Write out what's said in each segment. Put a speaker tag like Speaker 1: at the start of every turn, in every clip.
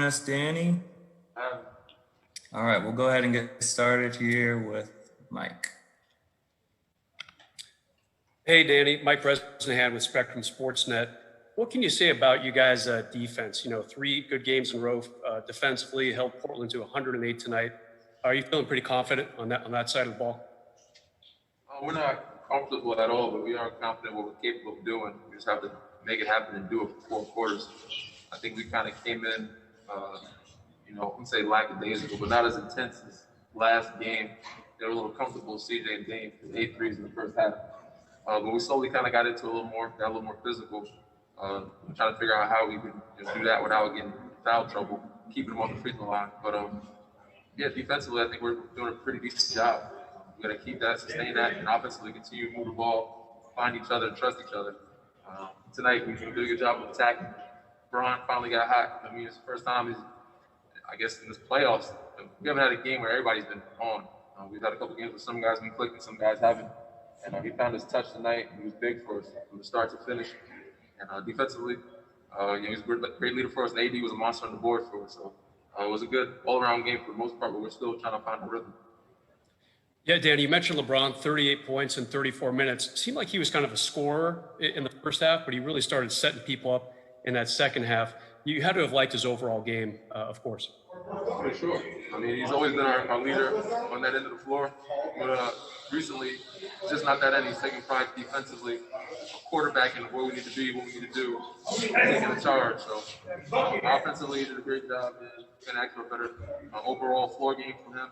Speaker 1: us, Danny? All right, we'll go ahead and get started here with Mike.
Speaker 2: Hey, Danny. Mike Bresnahan with Spectrum Sportsnet. What can you say about you guys' defense? You know, 3 good games in a row defensively, held Portland to 108 tonight. Are you feeling pretty confident on that side of the ball?
Speaker 3: We're not comfortable at all, but we are confident what we're capable of doing. We just have to make it happen and do it for 4 quarters. I think we kind of came in, I wouldn't say lackadaisical, but not as intense as last game. They were a little comfortable, CJ and Dame, 8 threes in the first half. But we slowly kind of got into got a little more physical. Trying to figure out how we could do that without getting foul trouble, keeping them on the free throw line. But defensively, I think we're doing a pretty decent job. We got to keep that, sustain that, and offensively continue to move the ball, find each other, and trust each other. Tonight, we did a good job of attacking. LeBron finally got hot. I mean, it's the first time in this playoffs, we haven't had a game where everybody's been on. We've had a couple games where some guys been clicking, some guys haven't. And he found his touch tonight. He was big for us from the start to finish. And defensively, he's a great leader for us. And AD was a monster on the board for us. So it was a good all-around game for the most part, but we're still trying to find a rhythm.
Speaker 2: Yeah, Danny, you mentioned LeBron, 38 points in 34 minutes. It seemed like he was kind of a scorer in the first half, but he really started setting people up in that second half. You had to have liked his overall game, of course.
Speaker 3: For sure. I mean, he's always been our leader on that end of the floor. But recently, just not that end. He's taking pride defensively, quarterbacking where we need to be, what we need to do, taking the charge. So offensively, he did a great job, man. Can ask for a better overall floor game from him.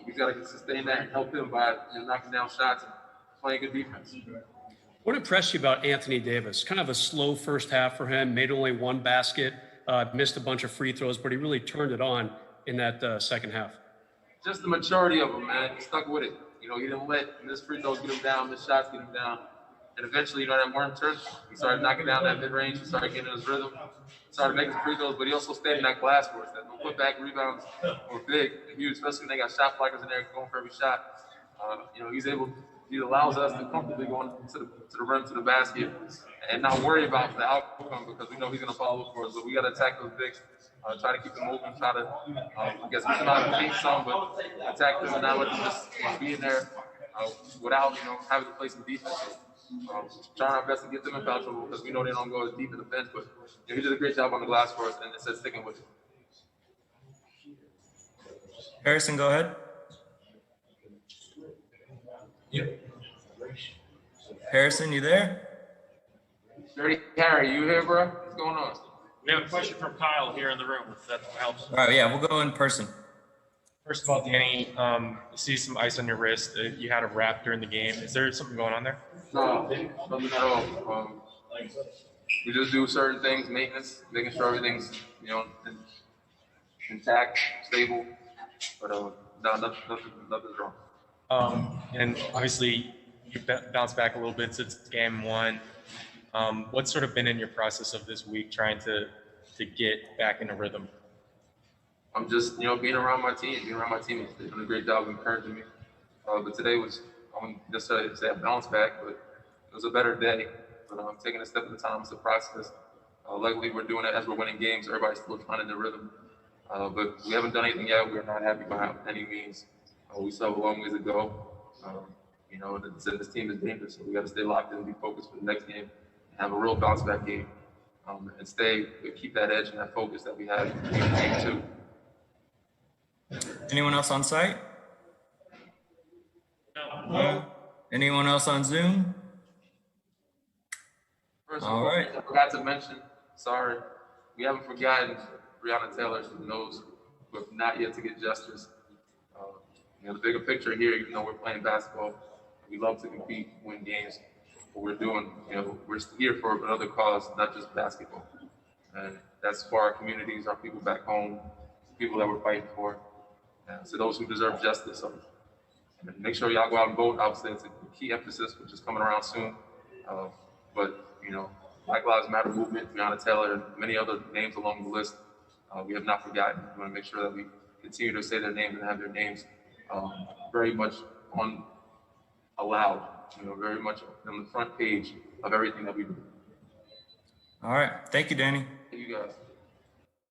Speaker 3: We got to sustain that and help him by knocking down shots and playing good defense.
Speaker 2: What impressed you about Anthony Davis? Kind of a slow first half for him, made only 1 basket, missed a bunch of free throws, but he really turned it on in that second half.
Speaker 3: Just the maturity of him, man. He stuck with it. He didn't let missed free throws get him down, missed shots get him down. And eventually, that worm turned. He started knocking down that mid-range. He started getting in his rhythm. Started making free throws, but he also stayed in that glass for us. That put-back rebounds were big and huge, especially when they got shot blockers in there going for every shot. He allows us to comfortably go to the rim, to the basket, and not worry about the outcome because we know he's going to follow up for us. But we got to attack those bigs, try to keep them open, try to, we can not paint some, but attack them and not let them just be in there without, having to play some defense. Trying our best to get them in foul trouble because we know they don't go as deep in the bench. But he did a great job on the glass for us, and it said sticking with it.
Speaker 1: Harrison, go ahead.
Speaker 3: Yep.
Speaker 1: Harrison, you there?
Speaker 3: Dirty Harry, you here, bro? What's going on?
Speaker 4: We have a question from Kyle here in the room, if that helps.
Speaker 1: All right, yeah, we'll go in person.
Speaker 4: First of all, Danny, you see some ice on your wrist. You had a wrap during the game. Is there something going on there?
Speaker 3: No, nothing at all. We just do certain things, maintenance, making sure everything's, intact, stable. But no, nothing's wrong.
Speaker 4: And obviously, you bounced back a little bit since game 1. What's sort of been in your process of this week trying to get back into rhythm?
Speaker 3: I'm just, being around my team. They're doing a great job of encouraging me. But today was, I wouldn't necessarily say a bounce back, but it was a better day. But I'm taking a step at a time. It's a process. Luckily, we're doing it as we're winning games. Everybody's still finding their rhythm. But we haven't done anything yet. We're not happy by any means. We still have a long ways to go. This team is dangerous, so we got to stay locked in and be focused for the next game and have a real bounce back game and keep that edge and that focus that we had in game 2.
Speaker 1: Anyone else on site? No. Anyone else on Zoom?
Speaker 3: First of all, I forgot to mention, sorry, we haven't forgotten Breonna Taylor, who knows, but not yet to get justice. The bigger picture here, even though we're playing basketball, we love to compete, win games. What we're doing, we're here for another cause, not just basketball. And that's for our communities, our people back home, people that we're fighting for. And so those who deserve justice. So make sure y'all go out and vote. Obviously, it's a key emphasis, which is coming around soon. But Black Lives Matter movement, Breonna Taylor, and many other names along the list, we have not forgotten. We want to make sure that we continue to say their names and have their names very much allowed, very much on the front page of everything that we do.
Speaker 1: All right. Thank you, Danny.
Speaker 3: Thank you guys.